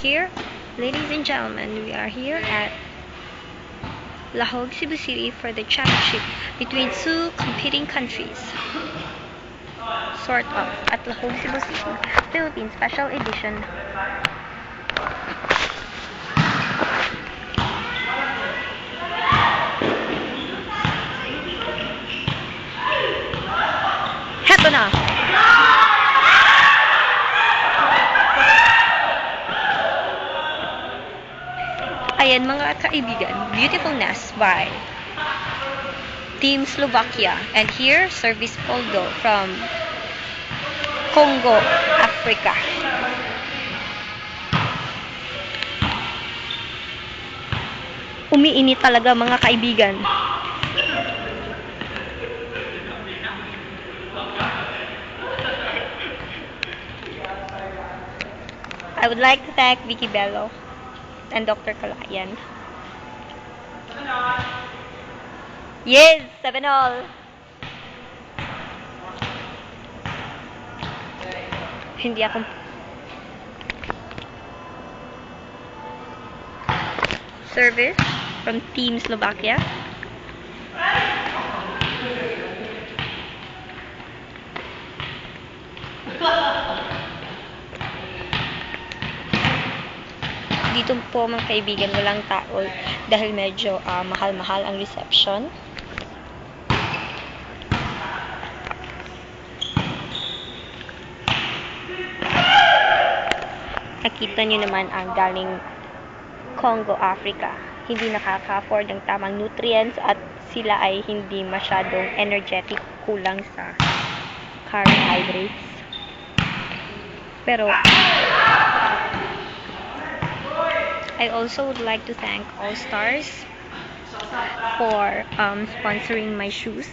here, ladies and gentlemen, we are here at Lahog, Cebu City for the championship between two competing countries. Sort of, at Lahog, Cebu City, Philippines Special Edition. Heto na! Ayan mga kaibigan, Beautifulness by Team Slovakia. And here, Service Poldo from Congo, Africa. Umiinit talaga mga kaibigan. I would like to thank Vicky Bello and Dr. Kalayan. Yes, 7-all. Hindi ako service from Team Slovakia. Dito po mga kaibigan, walang tao dahil medyo mahal-mahal ang reception. Nakita nyo naman ang galing Congo, Africa. Hindi nakaka-afford ng tamang nutrients at sila ay hindi masyadong energetic, kulang sa carbohydrates. Pero I also would like to thank All Stars for sponsoring my shoes.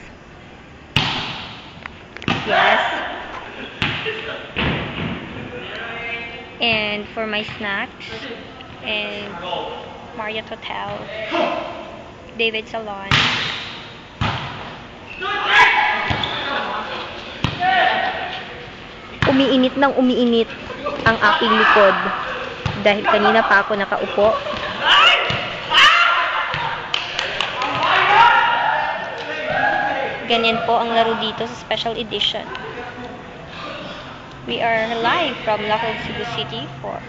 Yes. And for my snacks. And Marriott Hotel. David Salon. Umiinit ng umiinit ang aking likod. Dahil kanina pa ako nakaupo. Ganyan po ang laro dito sa special edition. We are live from Lahog, Cebu City for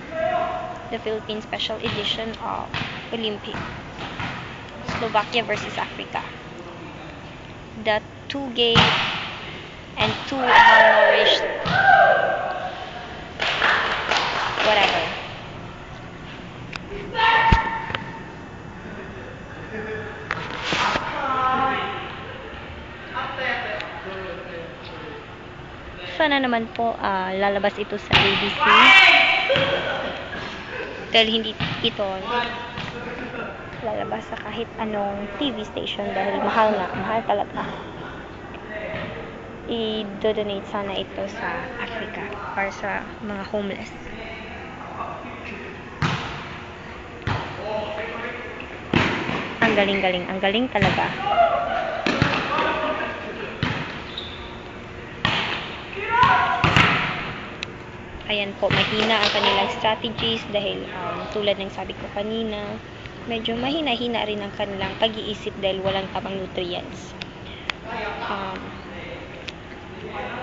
the Philippine Special Edition of Olympic. Slovakia versus Africa. The two gay and two malnourished whatever. Sana naman po lalabas ito sa ABC dahil hindi ito lalabas sa kahit anong TV station dahil mahal talaga. I-donate sana ito sa Africa para sa mga homeless. Ang galing talaga. Ayan po, mahina ang kanilang strategies dahil tulad ng sabi ko kanina, medyo mahina-hina rin ang kanilang pag-iisip dahil walang tamang nutrients.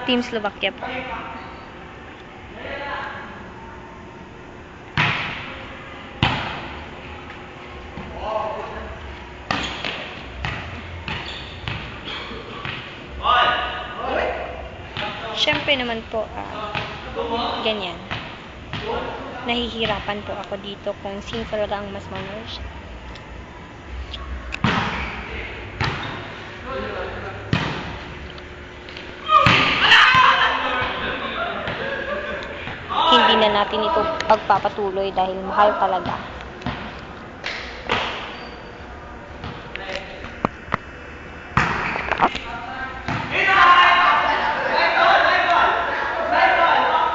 Team Slovakia po. Siyempre naman po, ganyan. Nahihirapan po ako dito kung sino talaga ang mas malnourished. Hindi na natin ito pagpapatuloy dahil mahal talaga.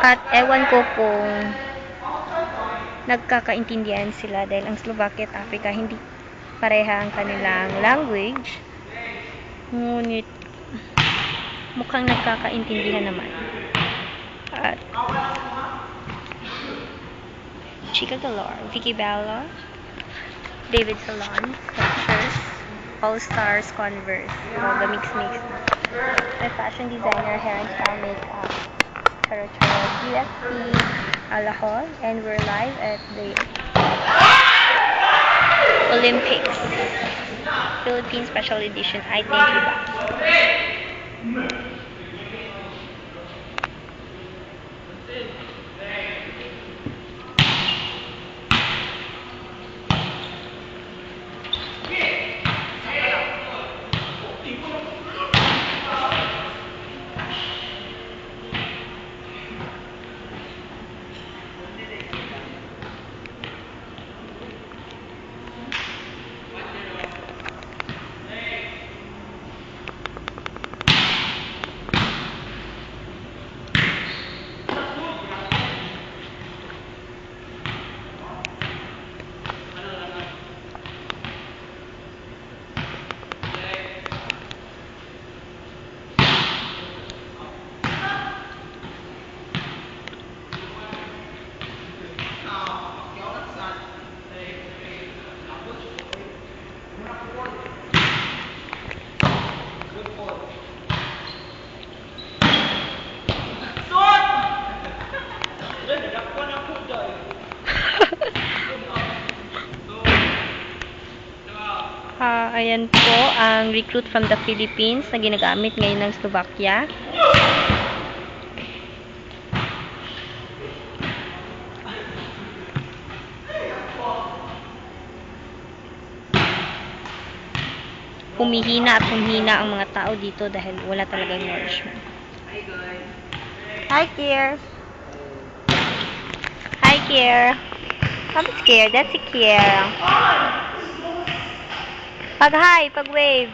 At ewan ko kung nagkakaintindihan sila dahil ang Slovakia at Africa hindi pareha ang kanilang language. Ngunit mukhang nagkakaintindihan naman. At Chica Galore, Vicky Bella, David Salon, Skechers, All Stars, Converse. All the mix-mix na. My fashion designer, hair and style makeup, Charo GSP, Alahol, and we're live at the Olympics. Philippine Special Edition. I thank you ba? Ayan po ang recruit from the Philippines na ginagamit ngayon ng Slovakia. Humihina at humihina ang mga tao dito dahil wala talagang nourishment. Hi, Kier. Hi, Kier. Don't be scared. That's si Kier. Pag hi, pag wave.